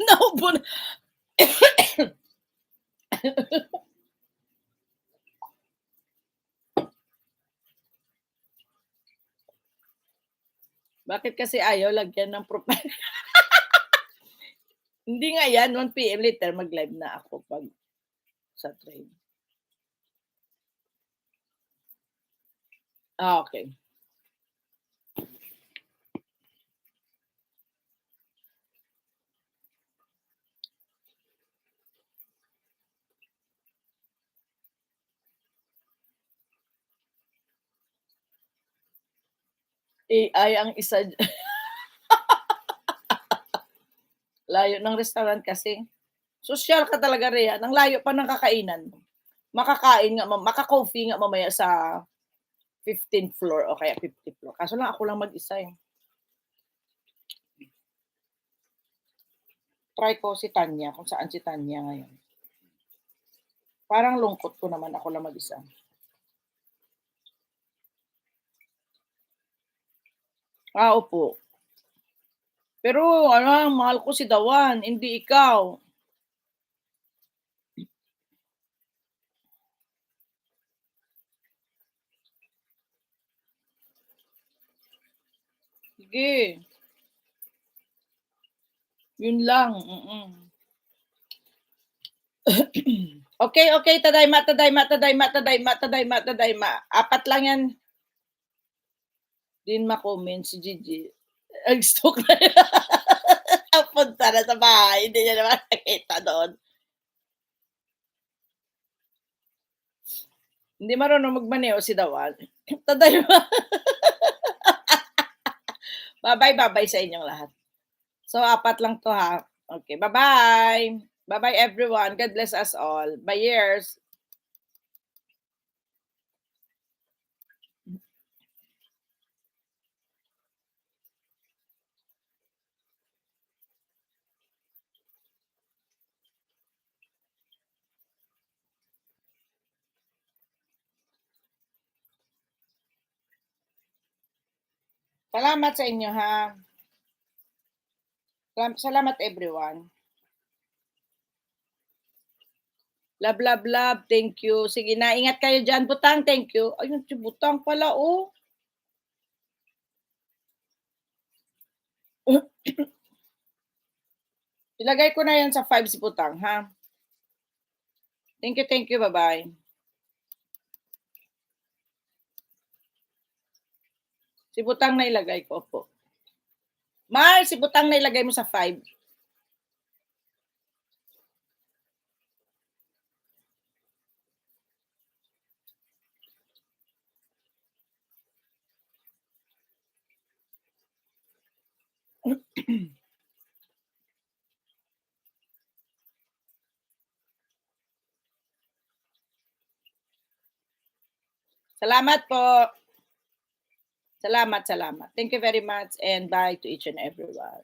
Naubo na. Bakit kasi ayaw lagyan ng profile? Hindi nga 'yan, 1 PM later mag-live na ako 'pag sa train. Okey. AI ang isa layo ng restaurant kasi. Sosyal ka talaga Rhea, ang layo pa ng kakainan mo. Makakain nga maka-coffee nga mamaya sa 15th floor o kaya 50th floor, kaso lang ako lang mag-isa, eh. Try ko si Tanya, kung saan si Tanya ngayon. Parang lungkot ko naman ako lang mag-isa. Opo. Pero ano, mahal ko si Dawan, hindi ikaw. Sige, yun lang, Okey, okey, tadayma, tadayma, tadayma, tadayma, tadayma, tadayma. 4 lang 'yan. Din ma-comment si Gigi. Nag-stalk na napunta na sa bahay, hindi niya naman nakita doon. Hindi marunong magmaneho si Dawan. Tadayma. Babay sa inyong lahat. So, 4 lang 'to ha. Okay, bye-bye. Bye-bye everyone. God bless us all. Bye years. Salamat sa inyo ha. Salamat everyone. Love, love, love. Thank you. Sige na, ingat kayo diyan. Butang, thank you. Ayun, si Butang pala, oh. Ilagay ko na 'yan sa 5 si Butang, ha. Thank you, thank you. Bye-bye. Si Butang na ilagay ko po. Mar, si Butang na ilagay mo sa 5. Salamat po. Salamat, salamat. Thank you very much and bye to each and everyone.